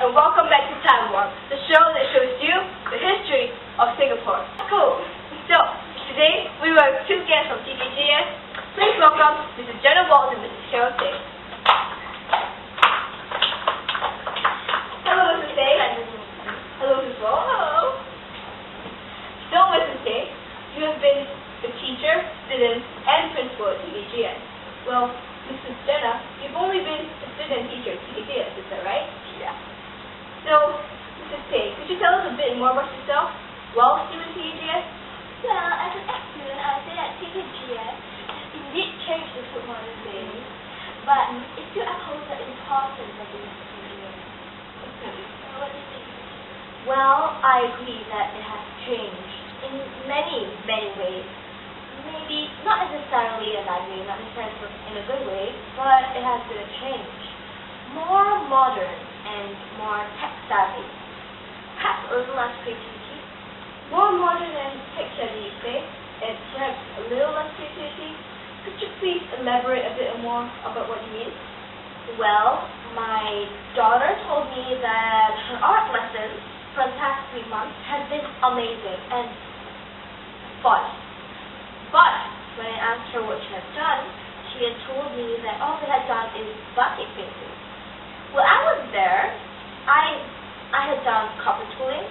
and welcome back to Time Warp, the show that shows you the history of Singapore. Cool. So, today we have two guests from TKGS. Please welcome Mrs. Jenna Walt and Mrs. Cheryl Tay. Hello, Mrs. Tay. Hello, Mrs. Walt. Hello. So, Mrs. Tay, you have been a teacher, student, and principal at TKGS. Well, Mrs. Jenna, you've only been a student teacher at TKGS, is that right? Yeah. So, Mrs. Tay, could you tell us a bit more about yourself while still at TKGS? Well, as an ex-student, I would say that TKGS indeed changed the food modern days, but it still upholds the importance of the experience. What do you think? Well, I agree that it has changed in many, many ways. Maybe not necessarily in a bad way, not necessarily in a good way, but it has been a change. More modern and more tech-savvy. Perhaps a little less creativity. More modern and tech-savvy, you say, and perhaps a little less creativity. Could you please elaborate a bit more about what you mean? Well, my daughter told me that her art lessons for the past 3 months have been amazing and fun. But when I asked her what she had done, she had told me that all they had done is batik painting. Well, I was there. I had done copper tooling,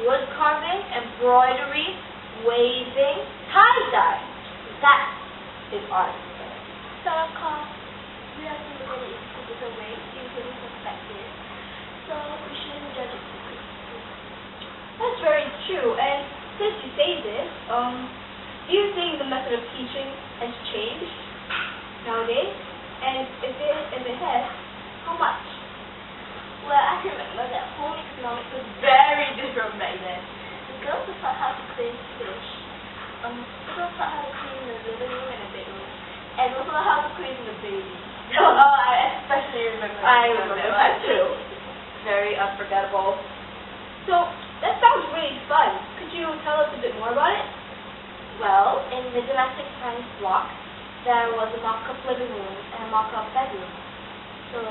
wood carving, embroidery, waving, tie-dye. That is art. So of course, we have to look at it in physical ways, including perspective. So we shouldn't judge it too quickly. That's very true, and since you say this, do you think the method of teaching has changed nowadays? And if it has, how much? Well, I can remember that home economics was very different back then. The girls were taught how to clean fish. The girls taught how to clean the living room and the bedroom. And also how to clean the baby. I especially remember that too. Very unforgettable. So, that sounds really fun. Could you tell us a bit more about it? Well, in the domestic science block, there was a mock-up living room and a mock-up bedroom. So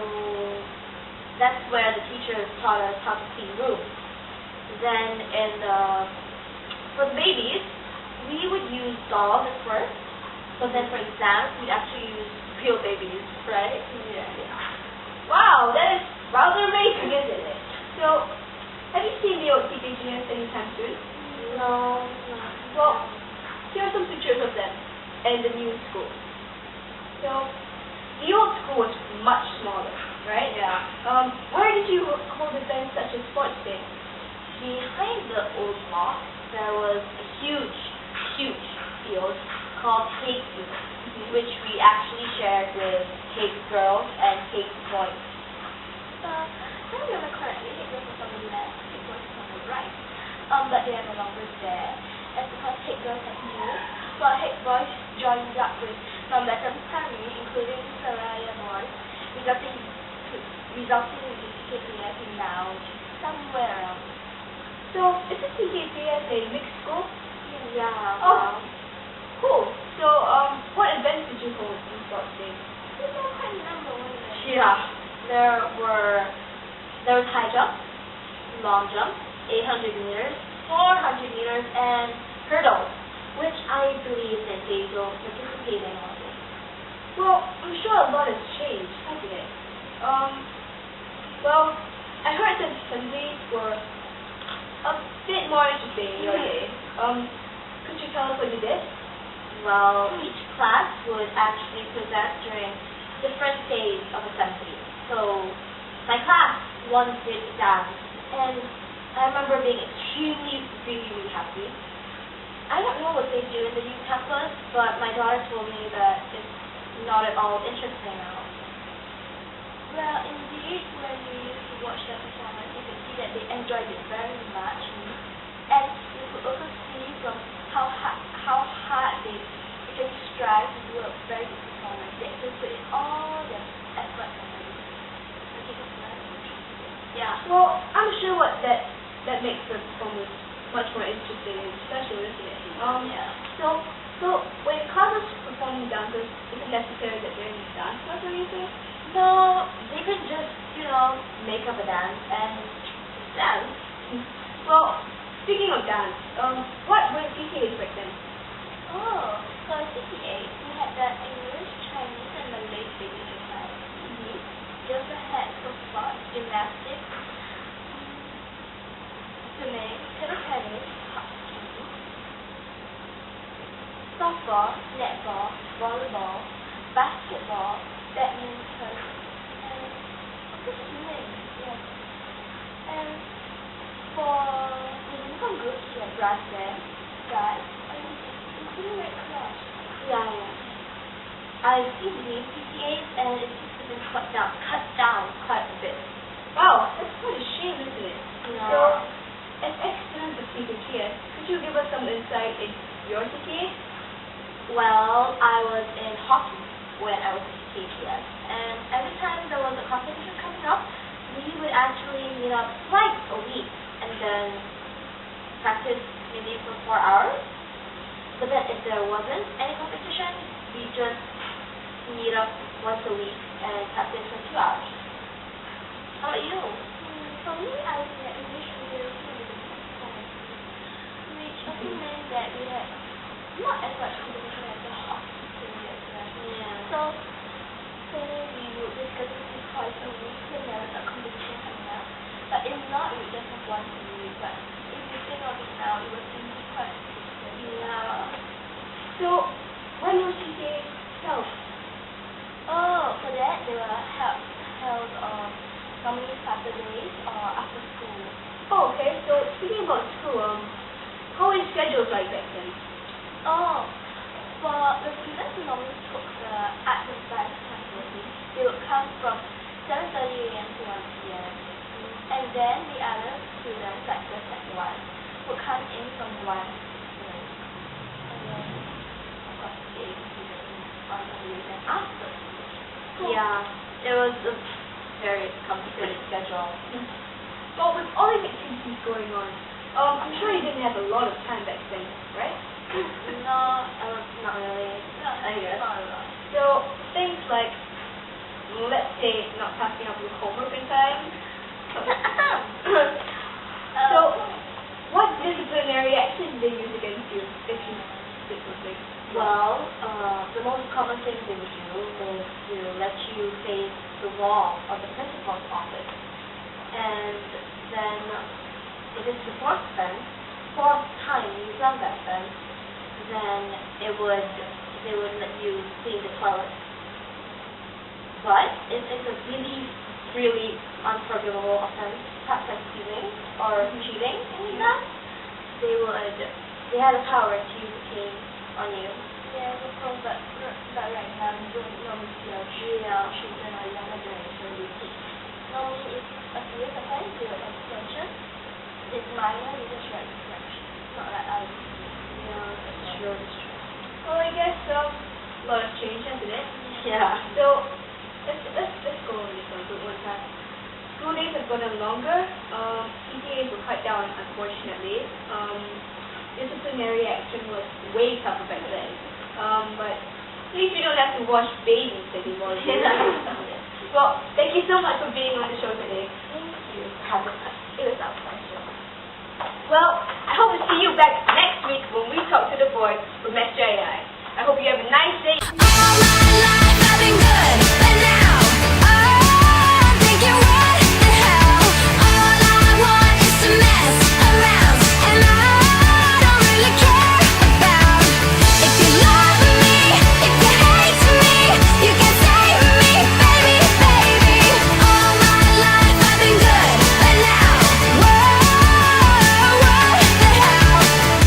that's where the teachers taught us how to clean rooms. Then for the babies, we would use dolls at first, but then for exams, we'd actually use real babies, right? Yeah. Wow, that is rather amazing, isn't it? So, have you seen the old TKGS anytime soon? No. Well, here are some pictures of them and the new school. So, the old school was much smaller, right? Yeah. Where did you hold events such as sports day? Behind the old block, there was a huge field called Hague Field, which we actually shared with Hague girls and Hague boys. If I remember correctly, Hague girls was on the left, Hague boys was on the right. But they are no longer there. That's because Hague girls have moved, while Hague boys joined up with Mountbatten Primary, including Seraya boys, resulting in the TKGS now somewhere around. So, is the TKGS a mixed school? Yeah. Oh, cool. So, what events did you hold in sports day? I don't quite remember what it is. Yeah. There was high jump, long jump, 800 meters, 400 meters, and hurdles, which I believe that they don't participate in all this. Well, I'm sure a lot has changed, hasn't it? Well, I heard that assemblies were a bit more interesting in your day. Could you tell us what you did? Well, each class would actually present during different days of assembly. So, my class once did exams, and I remember being extremely, really happy. I don't know what they do in the youth campus, but my daughter told me that it's not at all interesting now. Well, indeed, when you used to watch their performance, you could see that they enjoyed it very much. And you could also see from how hard they actually strive to do a very good performance. They actually put in all their effort and yeah. Well, I'm sure that makes the performance much more interesting and special, isn't it? Yeah. So when classes performing dances, is it necessary that they're in dance class or anything? No, they could just make up a dance and dance. Well, speaking of dance, what were CCAs back then? Oh, for CCA, we had the English, Chinese, and Malay beginner class. We also had for sports, gymnastics, swimming, table tennis, hockey, softball, netball, volleyball, basketball, badminton, and also swimming, yes. And for the uniform groups, we had brass band, guys, and including red cross. Yeah. I've seen the PCAs and it seems to have been cut down quite a bit. Wow, that's quite a shame, isn't it? Yeah. So, as ex-students of CCAs, could you give us some insight in your CCA? Well, I was in hockey when I was in CCAs, and every time there was a competition coming up, we would actually meet up twice a week and then practice maybe for 4 hours. But then if there wasn't any competition, we just meet up once a week and practice for 2 hours. How about you? For me, I was in the English medium which also meant that we had not as much competition as the hockey period. Yeah. So we would basically see twice a week when there was a competition coming up. But if not, we would just have once a week. But if you think of it now, it was really quite consistent. Yeah. So, when was CCA held? Oh, for that, they were held on normally Saturdays or after school. Oh, okay. So, speaking about school, how were schedules like back then? Oh, for the students who normally took the arts and science classes, they would come from 7:30 a.m. to 1 p.m. And then the other students, like the second one, would come in from 1 to 2. And then, of course, the AP students on Saturdays and after. Yeah, it was a very complicated schedule. Well, with all these activities going on, I'm sure you didn't have a lot of time back then, right? No, not really. I guess. Not a lot. So, things like, let's say, not passing up your homework in time. So, what disciplinary action did they use against you if you did something? Well, the most common thing they would do is to let you face the wall of the principal's office. And then, if it's the fourth time you've done that fence, then they would let you clean the toilet. But if it's a really unforgivable offense, perhaps like stealing or cheating in that, they had the power to use a cane on you. Yes, of course, but right now we don't normally see our children or younger generation do it. Normally, if a serious offense, they will have detention. It's minor, they just write correction. Not like ours. Yeah, that's true. Well, I guess a lot of change, hasn't it? Yeah. So, let's go over this one time. School days have gotten longer. CCAs were cut down, unfortunately. Disciplinary action was way tougher back then. But at least we don't have to wash babies anymore. Well, thank you so much for being on the show today. Thank you. It was our pleasure. Well, I hope to see you back next week when we talk to the board with Master AI. I hope you have a nice day.